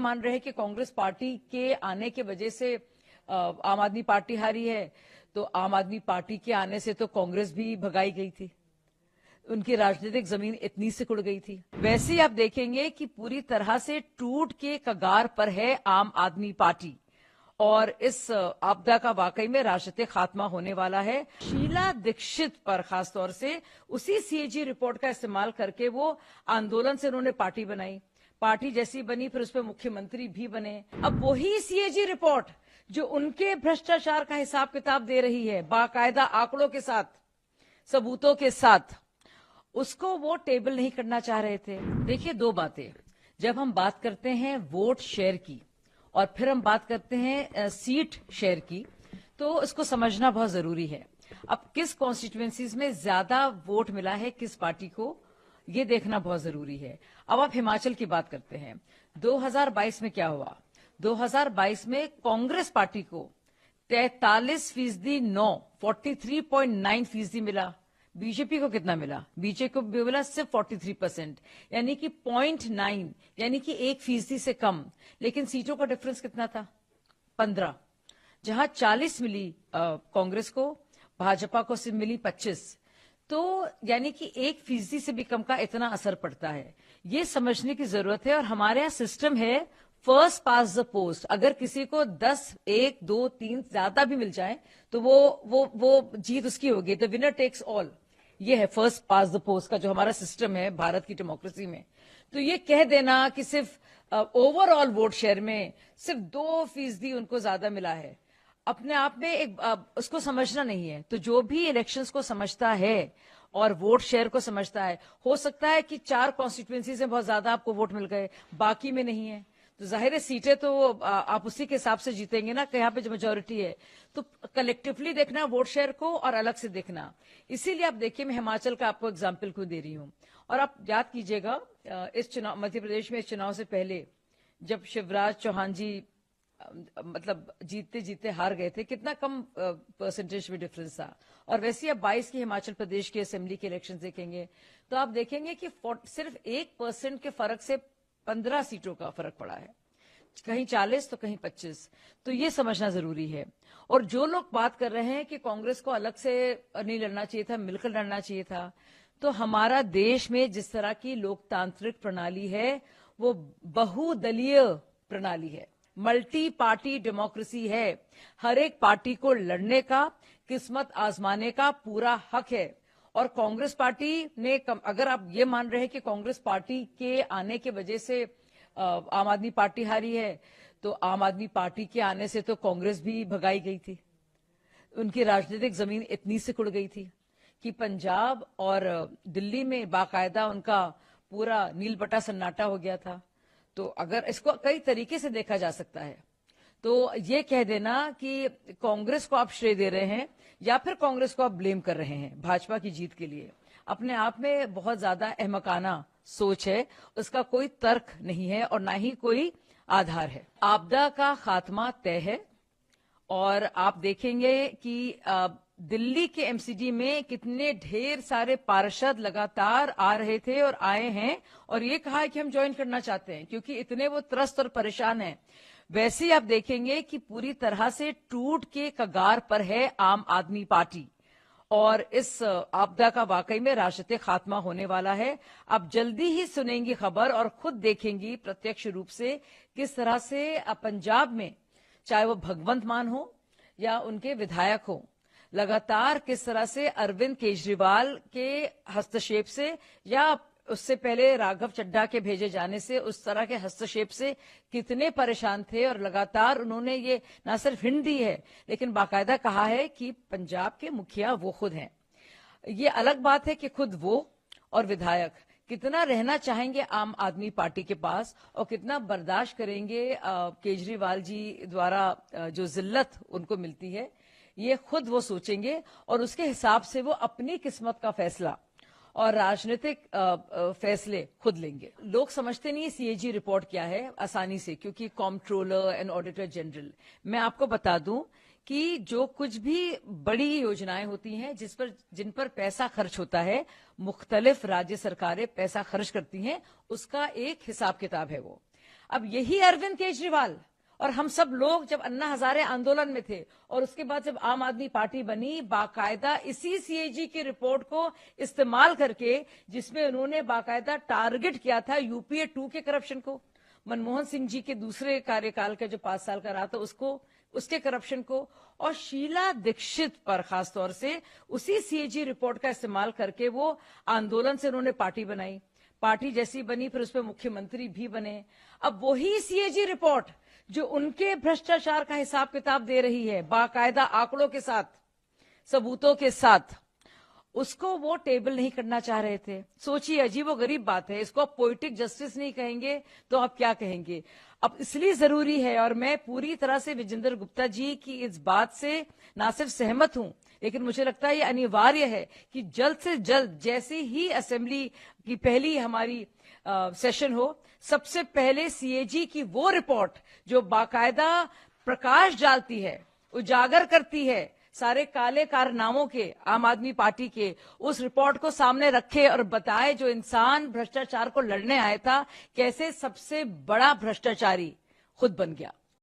मान रहे हैं कि कांग्रेस पार्टी के आने की वजह से आम आदमी पार्टी हारी है, तो आम आदमी पार्टी के आने से तो कांग्रेस भी भगाई गई थी, उनकी राजनीतिक जमीन इतनी सिकुड़ गई थी। वैसे ही आप देखेंगे कि पूरी तरह से टूट के कगार पर है आम आदमी पार्टी, और इस आपदा का वाकई में राजनीतिक खात्मा होने वाला है। शीला दीक्षित पर खासतौर से उसी सीएजी रिपोर्ट का इस्तेमाल करके वो आंदोलन से उन्होंने पार्टी बनाई, पार्टी जैसी बनी, फिर उस पर मुख्यमंत्री भी बने। अब वही सीएजी रिपोर्ट जो उनके भ्रष्टाचार का हिसाब किताब दे रही है, बाकायदा आंकड़ों के साथ, सबूतों के साथ, उसको वो टेबल नहीं करना चाह रहे थे। देखिए, दो बातें, जब हम बात करते हैं वोट शेयर की और फिर हम बात करते हैं सीट शेयर की, तो इसको समझना बहुत जरूरी है। अब किस कॉन्स्टिट्यूएंसीज में ज्यादा वोट मिला है किस पार्टी को, ये देखना बहुत जरूरी है। अब आप हिमाचल की बात करते हैं, 2022 में क्या हुआ? 2022 में कांग्रेस पार्टी को 43% 43.9% मिला। बीजेपी को कितना मिला? बीजेपी को मिला सिर्फ 43%, यानी कि 0.9, यानी कि 1% से कम। लेकिन सीटों का डिफरेंस कितना था? 15। जहां 40 मिली कांग्रेस को, भाजपा को सिर्फ मिली 25। तो यानी कि 1% से भी कम का इतना असर पड़ता है, ये समझने की जरूरत है। और हमारे यहाँ सिस्टम है फर्स्ट पास द पोस्ट। अगर किसी को 10, 1, 2, 3 ज्यादा भी मिल जाए तो वो जीत उसकी होगी। द विनर टेक्स ऑल, ये है फर्स्ट पास द पोस्ट का जो हमारा सिस्टम है भारत की डेमोक्रेसी में। तो ये कह देना कि सिर्फ ओवरऑल वोट शेयर में सिर्फ 2% उनको ज्यादा मिला है, अपने आप में एक उसको समझना नहीं है। तो जो भी इलेक्शंस को समझता है और वोट शेयर को समझता है, हो सकता है कि 4 कॉन्स्टिट्यूएंसी से बहुत ज्यादा आपको वोट मिल गए, बाकी में नहीं है, तो जाहिर है सीटें तो आप उसी के हिसाब से जीतेंगे ना, कि यहाँ पे जो मेजोरिटी है। तो कलेक्टिवली देखना वोट शेयर को और अलग से देखना। इसीलिए आप देखिए, मैं हिमाचल का आपको एग्जाम्पल क्यों दे रही हूँ। और आप याद कीजिएगा, इस चुनाव, मध्य प्रदेश में इस चुनाव से पहले जब शिवराज चौहान जी मतलब जीतते जीतते हार गए थे, कितना कम परसेंटेज में डिफरेंस था। और वैसे ही अब 22 की हिमाचल प्रदेश के असेंबली के इलेक्शन देखेंगे तो आप देखेंगे कि सिर्फ 1% के फर्क से 15 सीटों का फर्क पड़ा है, कहीं 40 तो कहीं 25। तो ये समझना जरूरी है। और जो लोग बात कर रहे हैं कि कांग्रेस को अलग से नहीं लड़ना चाहिए था, मिलकर लड़ना चाहिए था, तो हमारा देश में जिस तरह की लोकतांत्रिक प्रणाली है वो बहुदलीय प्रणाली है, मल्टी पार्टी डेमोक्रेसी है। हर एक पार्टी को लड़ने का, किस्मत आजमाने का पूरा हक है। और कांग्रेस पार्टी ने अगर आप ये मान रहे हैं कि कांग्रेस पार्टी के आने की वजह से आम आदमी पार्टी हारी है, तो आम आदमी पार्टी के आने से तो कांग्रेस भी भगाई गई थी, उनकी राजनीतिक जमीन इतनी सिकुड़ गई थी कि पंजाब और दिल्ली में बाकायदा उनका पूरा नीलबटा सन्नाटा हो गया था। तो अगर इसको कई तरीके से देखा जा सकता है, तो ये कह देना कि कांग्रेस को आप श्रेय दे रहे हैं या फिर कांग्रेस को आप ब्लेम कर रहे हैं भाजपा की जीत के लिए, अपने आप में बहुत ज्यादा अहमकाना सोच है, उसका कोई तर्क नहीं है और ना ही कोई आधार है। आपदा का खात्मा तय है। और आप देखेंगे कि दिल्ली के एमसीडी में कितने ढेर सारे पार्षद लगातार आ रहे थे और आए हैं और ये कहा है कि हम ज्वाइन करना चाहते हैं, क्योंकि इतने वो त्रस्त और परेशान हैं। वैसे ही आप देखेंगे कि पूरी तरह से टूट के कगार पर है आम आदमी पार्टी, और इस आपदा का वाकई में राजनीतिक खात्मा होने वाला है। आप जल्दी ही सुनेंगी खबर और खुद देखेंगी प्रत्यक्ष रूप से किस तरह से पंजाब में, चाहे वो भगवंत मान हो या उनके विधायक हो, लगातार किस तरह से अरविंद केजरीवाल के हस्तक्षेप से या उससे पहले राघव चड्ढा के भेजे जाने से, उस तरह के हस्तक्षेप से कितने परेशान थे। और लगातार उन्होंने ये ना सिर्फ हिंट दी है लेकिन बाकायदा कहा है कि पंजाब के मुखिया वो खुद हैं। ये अलग बात है कि खुद वो और विधायक कितना रहना चाहेंगे आम आदमी पार्टी के पास और कितना बर्दाश्त करेंगे केजरीवाल जी द्वारा जो जिल्लत उनको मिलती है, ये खुद वो सोचेंगे और उसके हिसाब से वो अपनी किस्मत का फैसला और राजनीतिक फैसले खुद लेंगे। लोग समझते नहीं सीएजी रिपोर्ट क्या है आसानी से, क्योंकि कॉम्प्ट्रोलर एंड ऑडिटर जनरल। मैं आपको बता दूं कि जो कुछ भी बड़ी योजनाएं होती हैं जिन पर पैसा खर्च होता है, मुख्तलिफ राज्य सरकारें पैसा खर्च करती हैं, उसका एक हिसाब किताब है वो। अब यही अरविंद केजरीवाल और हम सब लोग जब अन्ना हजारे आंदोलन में थे और उसके बाद जब आम आदमी पार्टी बनी, बाकायदा इसी सीएजी की रिपोर्ट को इस्तेमाल करके, जिसमें उन्होंने बाकायदा टारगेट किया था यूपीए 2 के करप्शन को, मनमोहन सिंह जी के दूसरे कार्यकाल का जो 5 साल का रहा था उसको, उसके करप्शन को, और शीला दीक्षित पर खासतौर से उसी सीएजी रिपोर्ट का इस्तेमाल करके वो आंदोलन से उन्होंने पार्टी बनाई। पार्टी जैसी बनी फिर उसमें मुख्यमंत्री भी बने। अब वही सीएजी रिपोर्ट जो उनके भ्रष्टाचार का हिसाब किताब दे रही है बाकायदा आंकड़ों के साथ, सबूतों के साथ, उसको वो टेबल नहीं करना चाह रहे थे। सोचिए, अजीबोगरीब बात है। इसको आप पोइटिक जस्टिस नहीं कहेंगे तो आप क्या कहेंगे? अब इसलिए जरूरी है, और मैं पूरी तरह से विजेंद्र गुप्ता जी की इस बात से ना सिर्फ सहमत हूं, लेकिन मुझे लगता है ये अनिवार्य है कि जल्द से जल्द, जैसे ही असेंबली की पहली हमारी सेशन हो, सबसे पहले सीएजी की वो रिपोर्ट जो बाकायदा प्रकाश डालती है, उजागर करती है सारे काले कारनामों के आम आदमी पार्टी के, उस रिपोर्ट को सामने रखे और बताए जो इंसान भ्रष्टाचार को लड़ने आया था कैसे सबसे बड़ा भ्रष्टाचारी खुद बन गया।